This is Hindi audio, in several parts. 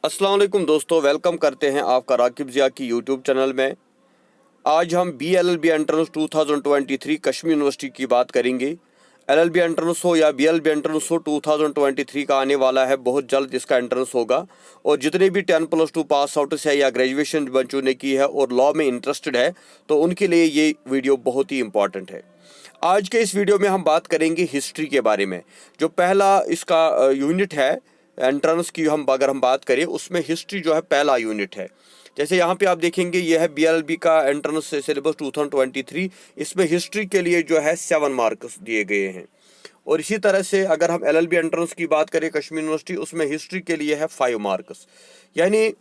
अस्सलाम वालेकुम दोस्तों, वेलकम करते हैं आपका राकिब ज़िया की यूट्यूब चैनल में। आज हम BLLB एंट्रेंस 2023 कश्मीर यूनिवर्सिटी की बात करेंगे। LLB एंट्रेंस हो या BLLB एंट्रेंस हो, 2023 का आने वाला है, बहुत जल्द इसका एंट्रेंस होगा। और जितने भी 10+2 पास आउट्स है या ग्रेजुएशन बच्चों ने की है और लॉ में इंटरेस्टेड है, तो उनके लिए ये वीडियो बहुत ही इंपॉर्टेंट है। आज के इस वीडियो में हम बात करेंगे हिस्ट्री के बारे में। जो पहला इसका यूनिट है एंट्रेंस की, अगर हम बात करें, उसमें हिस्ट्री जो है पहला यूनिट है। जैसे यहाँ पे आप देखेंगे, यह है BLLB का एंट्रेंस सिलेबस 2023। इसमें हिस्ट्री के लिए जो है 7 मार्क्स दिए गए हैं। और इसी तरह से अगर हम LLB एंट्रेंस की बात करें कश्मीर यूनिवर्सिटी, उसमें हिस्ट्री के लिए है 5 मार्क्स। यानी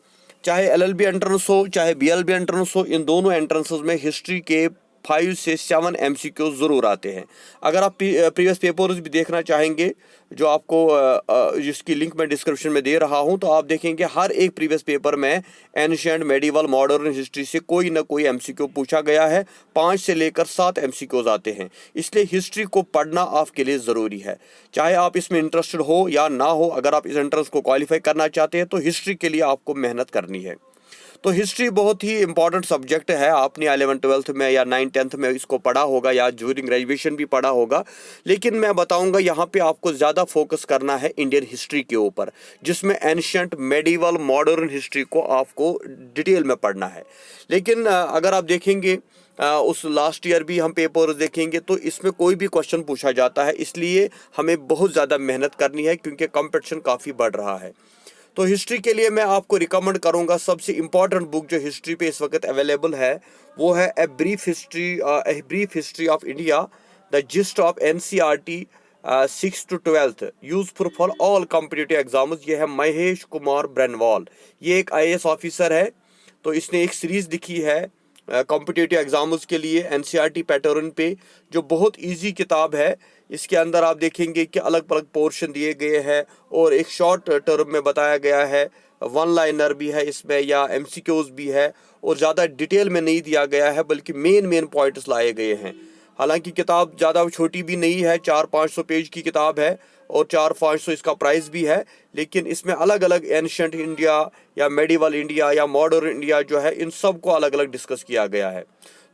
चाहे LLB एंट्रेंस हो चाहे BLLB एंट्रेंस हो, इन दोनों एंट्रेंसेस में हिस्ट्री के 5 से 7 MCQ ज़रूर आते हैं। अगर आप प्रीवियस पेपर्स भी देखना चाहेंगे, जो आपको जिसकी लिंक मैं डिस्क्रिप्शन में दे रहा हूं, तो आप देखेंगे हर एक प्रीवियस पेपर में एंशिएंट, मेडिवल, मॉडर्न हिस्ट्री से कोई ना कोई MCQ पूछा गया है। 5 से लेकर 7 MCQs आते हैं। इसलिए हिस्ट्री को पढ़ना आपके लिए ज़रूरी है, चाहे आप इसमें इंटरेस्टेड हो या ना हो। अगर आप इस एंट्रेंस को क्वालिफाई करना चाहते हैं तो हिस्ट्री के लिए आपको मेहनत करनी है। तो हिस्ट्री बहुत ही इंपॉर्टेंट सब्जेक्ट है। आपने 11th-12th में या 9th-10th में इसको पढ़ा होगा या ड्यूरिंग ग्रेजुएशन भी पढ़ा होगा। लेकिन मैं बताऊंगा यहाँ पे आपको ज़्यादा फोकस करना है इंडियन हिस्ट्री के ऊपर, जिसमें एंशिएंट, मेडिवल, मॉडर्न हिस्ट्री को आपको डिटेल में पढ़ना है। लेकिन अगर आप देखेंगे उस लास्ट ईयर भी हम पेपर देखेंगे तो इसमें कोई भी क्वेश्चन पूछा जाता है। इसलिए हमें बहुत ज़्यादा मेहनत करनी है, क्योंकि कंपटीशन काफ़ी बढ़ रहा है। तो हिस्ट्री के लिए मैं आपको रिकमेंड करूंगा, सबसे इम्पॉर्टेंट बुक जो हिस्ट्री पे इस वक्त अवेलेबल है वो है a brief history of India, the gist of NCERT 6 to 12th, useful for all competitive exams. ये है महेश कुमार ब्रेनवाल। ये एक IAS ऑफिसर है। तो इसने एक सीरीज लिखी है कॉम्पिटिटिव एग्जाम्स के लिए NCERT पैटर्न पे, जो बहुत इजी किताब है। इसके अंदर आप देखेंगे कि अलग अलग पोर्शन दिए गए हैं और एक शॉर्ट टर्म में बताया गया है। 1 लाइनर भी है इसमें या MCQs भी है, और ज़्यादा डिटेल में नहीं दिया गया है, बल्कि मेन पॉइंट्स लाए गए हैं। हालांकि किताब ज़्यादा छोटी भी नहीं है, 400-500 पेज की किताब है और 400-500 इसका प्राइस भी है। लेकिन इसमें अलग अलग एंशिएंट इंडिया या मेडिवल इंडिया या मॉडर्न इंडिया जो है, इन सब को अलग अलग डिस्कस किया गया है।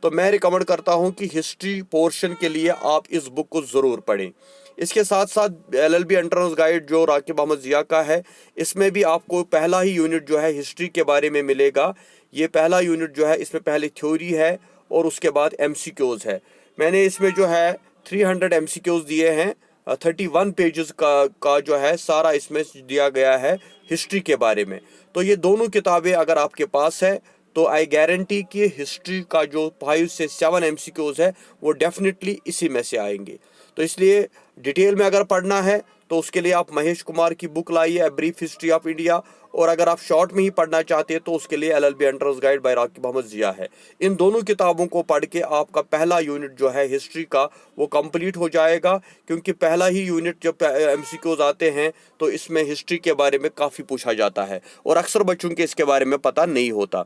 तो मैं रिकमेंड करता हूं कि हिस्ट्री पोर्शन के लिए आप इस बुक को ज़रूर पढ़ें। इसके साथ साथ LLB एंट्रेंस गाइड जो राकिब अहमद ज़िया का है, इसमें भी आपको पहला ही यूनिट जो है हिस्ट्री के बारे में मिलेगा। ये पहला यूनिट जो है, इसमें पहले थ्योरी है और उसके बाद MCQs है। मैंने इसमें जो है 300 MCQs दिए हैं। 31 पेजेस का जो है सारा इसमें दिया गया है हिस्ट्री के बारे में। तो ये दोनों किताबें अगर आपके पास है तो आई गारंटी कि हिस्ट्री का जो 5 से 7 MCQs है वो डेफिनेटली इसी में से आएंगे। तो इसलिए डिटेल में अगर पढ़ना है तो उसके लिए आप महेश कुमार की बुक लाइए, a brief history of India. और अगर आप शॉर्ट में ही पढ़ना चाहते हैं तो उसके लिए LLB entrance guide by Rakib Ahmad Zia है। इन दोनों किताबों को पढ़ के आपका पहला यूनिट जो है हिस्ट्री का वो कंप्लीट हो जाएगा, क्योंकि पहला ही यूनिट जब MCQs आते हैं तो इसमें हिस्ट्री के बारे में काफ़ी पूछा जाता है और अक्सर बच्चों के इसके बारे में पता नहीं होता।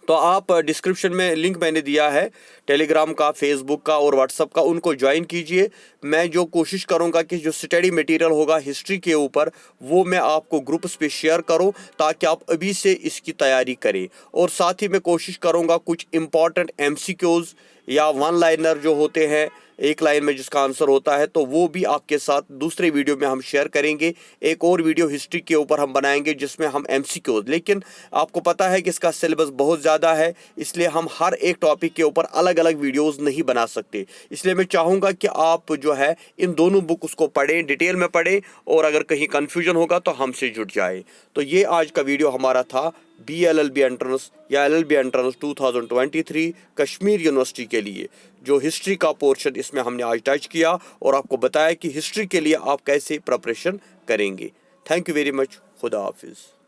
तो आप डिस्क्रिप्शन में लिंक मैंने दिया है टेलीग्राम का, फेसबुक का और व्हाट्सअप का, उनको ज्वाइन कीजिए। मैं जो कोशिश करूंगा कि जो स्टडी मटेरियल होगा हिस्ट्री के ऊपर वो मैं आपको ग्रुप्स पे शेयर करूं, ताकि आप अभी से इसकी तैयारी करें। और साथ ही मैं कोशिश करूंगा कुछ इंपॉर्टेंट MCQs या 1 लाइनर जो होते हैं, एक लाइन में जिसका आंसर होता है, तो वो भी आपके साथ दूसरे वीडियो में हम शेयर करेंगे। एक और वीडियो हिस्ट्री के ऊपर हम बनाएंगे जिसमें हम MCQs, लेकिन आपको पता है कि इसका सिलेबस बहुत ज़्यादा है, इसलिए हम हर एक टॉपिक के ऊपर अलग अलग वीडियोस नहीं बना सकते। इसलिए मैं चाहूँगा कि आप जो है इन दोनों बुक उसको पढ़ें, डिटेल में पढ़ें, और अगर कहीं कन्फ्यूजन होगा तो हमसे जुड़ जाए। तो ये आज का वीडियो हमारा था BLLB एंट्रेंस या LLB एंट्रेंस 2023 कश्मीर यूनिवर्सिटी के लिए। जो हिस्ट्री का पोर्शन इसमें हमने आज टच किया और आपको बताया कि हिस्ट्री के लिए आप कैसे प्रिपरेशन करेंगे। Thank you very much. खुदा हाफिज़।